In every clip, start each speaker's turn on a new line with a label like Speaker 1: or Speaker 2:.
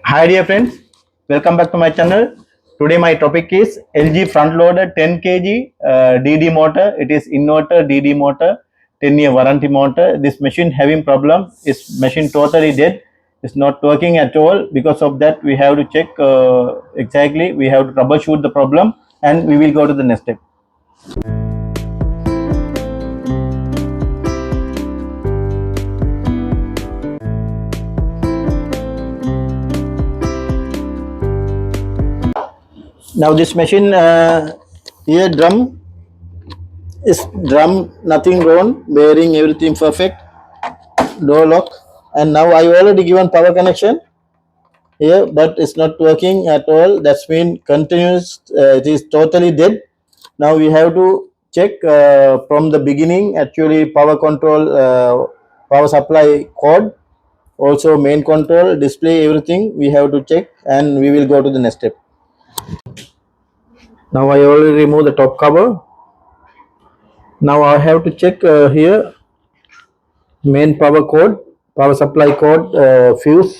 Speaker 1: Hi dear friends, welcome back to my channel. Today my topic is LG front loader 10 kg DD motor. It is inverter DD motor, 10-year warranty motor. This machine having problem. This machine totally dead. It's not working at all. Because of that we have to check exactly. We have to troubleshoot the problem and we will go to the next step. Now this machine here drum nothing wrong, bearing everything perfect, door lock, and now I already given power connection here, but it's not working at all. That's mean continuous. It is totally dead. Now we have to check from the beginning. Actually, power control, power supply cord, also main control, display, everything we have to check, and we will go to the next step. Now I already remove the top cover. Now I have to check here main power cord, power supply cord, fuse.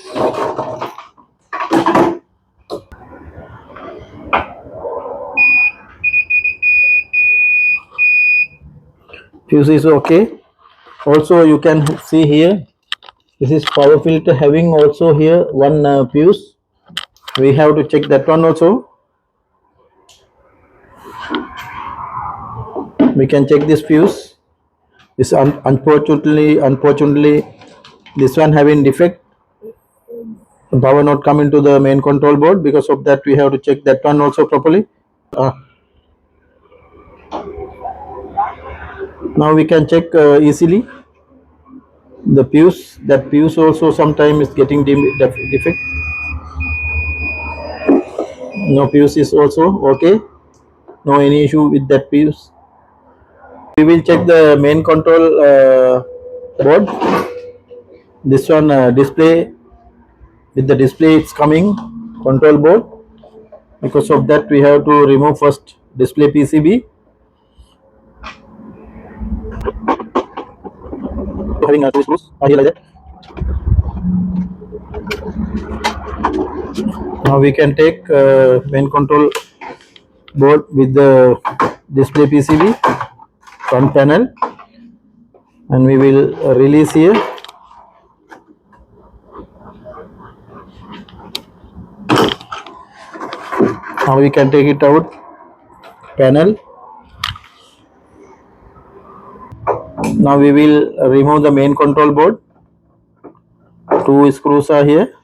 Speaker 1: Fuse is okay. Also you can see here, this is power filter having also here one fuse. We have to check that one also. We can check this fuse. This unfortunately this one having defect, power not coming to the main control board. Because of that we have to check that one also properly. Now we can check easily the fuse. That fuse also sometimes is getting defect. No, fuse is also okay, no any issue with that fuse. We will check the main control board. This one display, with the display it's coming control board. Because of that we have to remove first display PCB. Having a two screws here like that. Now we can take main control board with the display PCB front panel, and we will release here. Now we can take it out panel. Now we will remove the main control board. Two screws are here.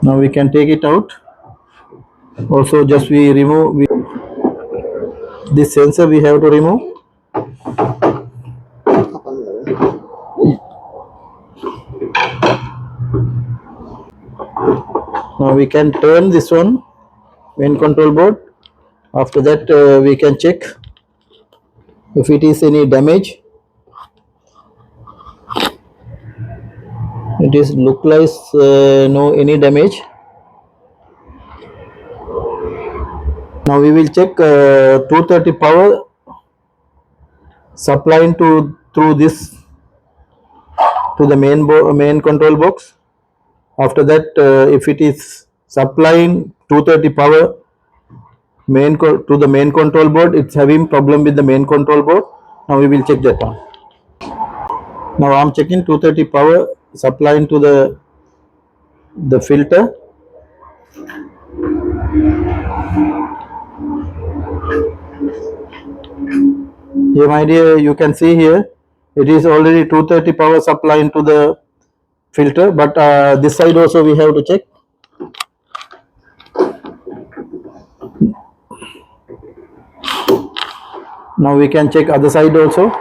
Speaker 1: Now we can take it out. Also just we remove this sensor, we have to remove. Now we can turn this one main control board. After that we can check if it is any damage. It is look like no any damage. Now we will check 230 power supplying to through this to the main control box. After that if it is supplying 230 power to the main control board, it's having problem with the main control board. Now we will check that one. Now I am checking 230 power supplying to the filter. Here my dear, you can see here it is already 230 power supply into the filter, but this side also we have to check. Now we can check other side also.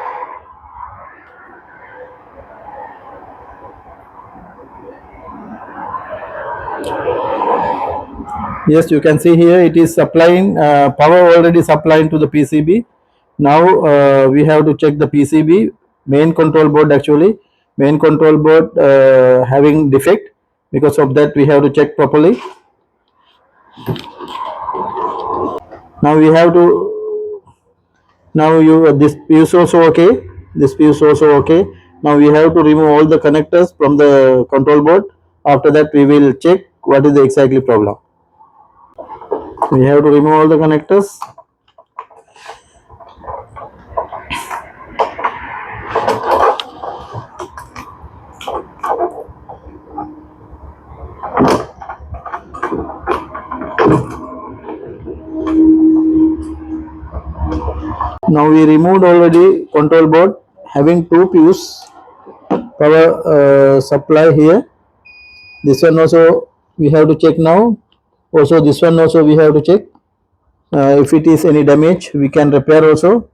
Speaker 1: Yes, you can see here it is supplying power already supplying to the PCB. Now we have to check the PCB main control board. Actually main control board having defect. Because of that we have to check properly. Now we have to, now you this fuse also okay, this fuse also okay. Now we have to remove all the connectors from the control board. After that we will check what is the exactly problem. We have to remove all the connectors. Now we removed already control board having two fuse power supply here. This one also we have to check now. Also this one also we have to check. If it is any damage we can repair also.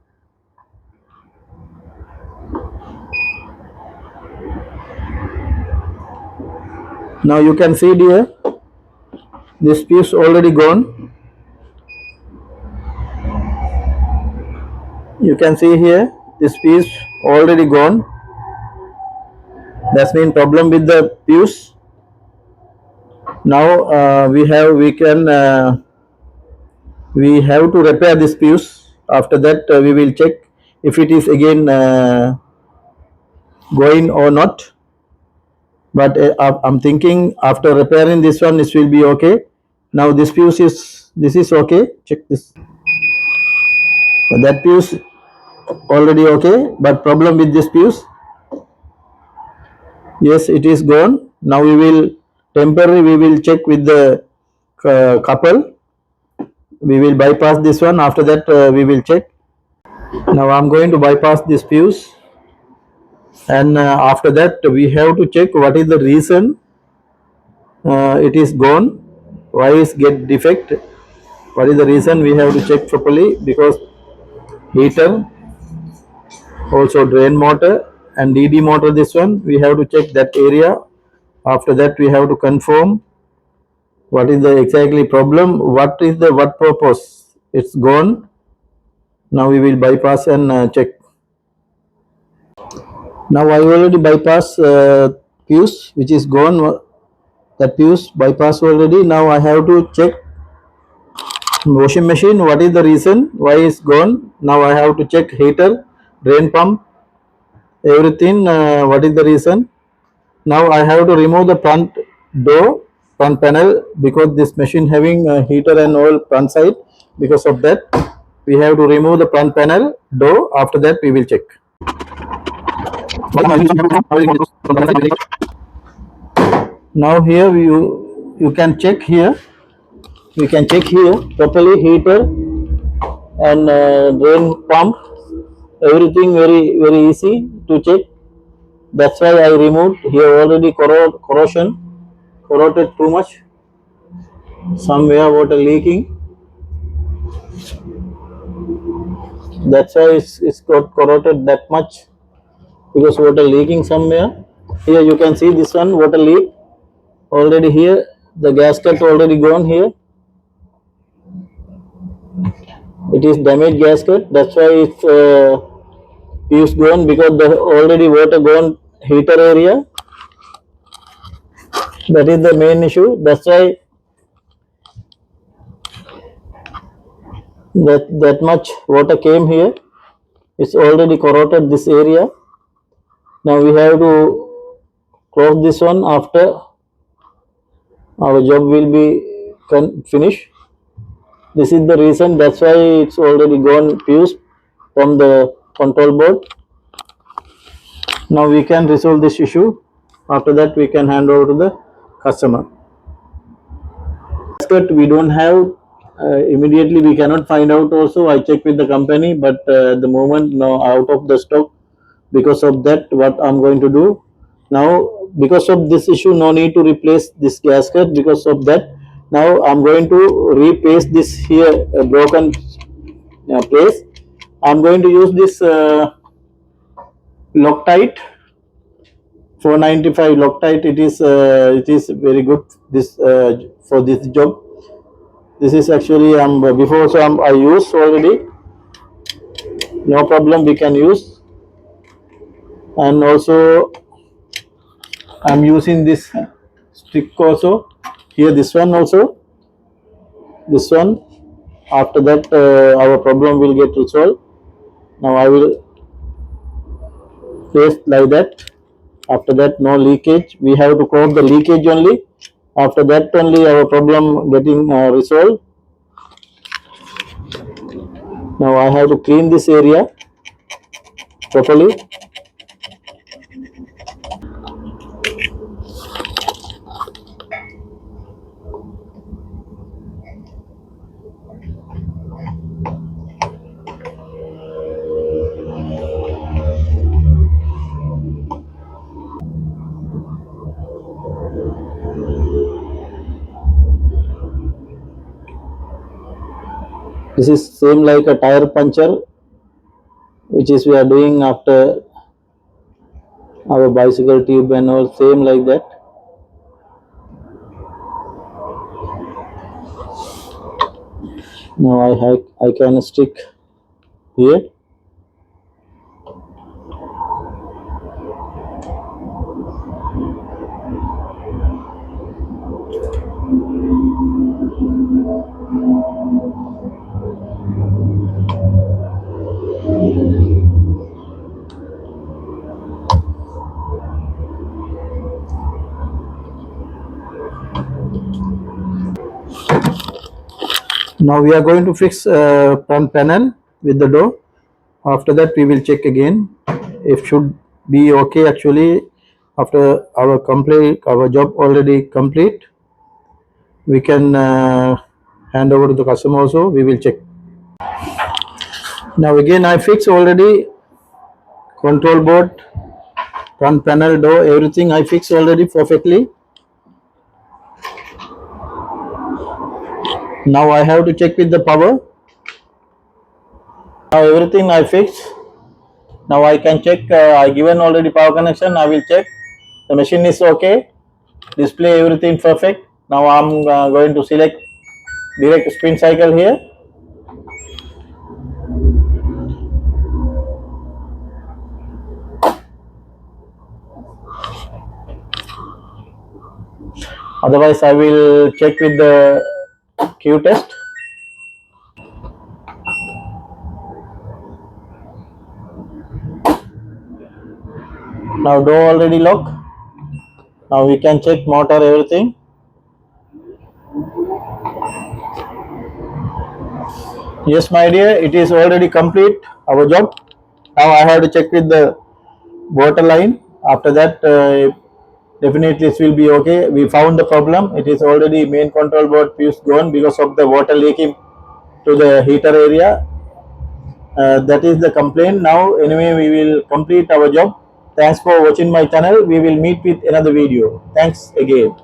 Speaker 1: Now you can see here, this fuse already gone. You can see here, this fuse already gone. That's mean problem with the fuse. Now we have to repair this fuse. After that we will check if it is again going or not. But I'm thinking after repairing this one, this will be okay. Now this fuse is, this is okay. Check this. That fuse already okay, but problem with this fuse. Yes, it is gone. Now we will temporarily we will check with the couple. We will bypass this one. After that we will check. Now I'm going to bypass this fuse, and after that we have to check what is the reason it is gone. Why is get defect? What is the reason? We have to check properly, because heater, also drain motor and DD motor, this one we have to check that area. After that we have to confirm what is the exactly problem, what is the what purpose it's gone. Now we will bypass and check. Now I already bypass fuse which is gone. That fuse bypass already. Now I have to check washing machine, what is the reason why it's gone. Now I have to check heater, drain pump, everything, what is the reason. Now I have to remove the front door, front panel, because this machine having heater and oil front side. Because of that we have to remove the front panel door. After that we will check. Now here you can check here, we can check here properly, heater and drain pump, everything very easy to check. That's why I removed here already. Corrosion, corroded too much, somewhere water leaking. That's why it's got corroded that much, because water leaking somewhere. Here you can see this one water leak already here. The gasket already gone here. It is damaged gasket. That's why it's fuse gone, because the already water gone heater area. That is the main issue. That's why that much water came here. It's already corroded this area. Now we have to close this one. After our job will be finished. This is the reason. That's why it's already gone fuse from the control board. Now we can resolve this issue. After that we can hand over to the customer. Gasket we don't have immediately, we cannot find out. Also I check with the company, but at the moment now out of the stock. Because of that, what I'm going to do now, because of this issue, no need to replace this gasket. Because of that, now I'm going to repaste this here broken place. I'm going to use this Loctite 495 Loctite. It is very good this for this job. This is actually before, so I use already. No problem, we can use. And also I'm using this stick also here. This one also, this one After that, our problem will get resolved. Now I will paste like that. After that, no leakage. We have to count the leakage only. After that, only our problem getting resolved. Now I have to clean this area properly. This is same like a tire puncture, which is we are doing after our bicycle tube and all, same like that. Now I can stick here. Now we are going to fix front panel with the door. After that we will check again if should be okay. Actually, after our job already complete, we can hand over to the customer also. We will check. Now again I fix already control board, front panel, door, everything I fix already perfectly. Now I have to check with the power. Now everything I fixed. Now I can check. I given already power connection. I will check. The machine is okay. Display everything perfect. Now I'm going to select direct spin cycle here. Otherwise I will check with the Q test. Now door already lock. Now we can check motor everything. Yes my dear, it is already complete our job. Now I have to check with the water line. After that definitely it will be okay. We found the problem. It is already main control board fuse gone because of the water leaking to the heater area. That is the complaint. Now anyway we will complete our job. Thanks for watching my channel. We will meet with another video. Thanks again.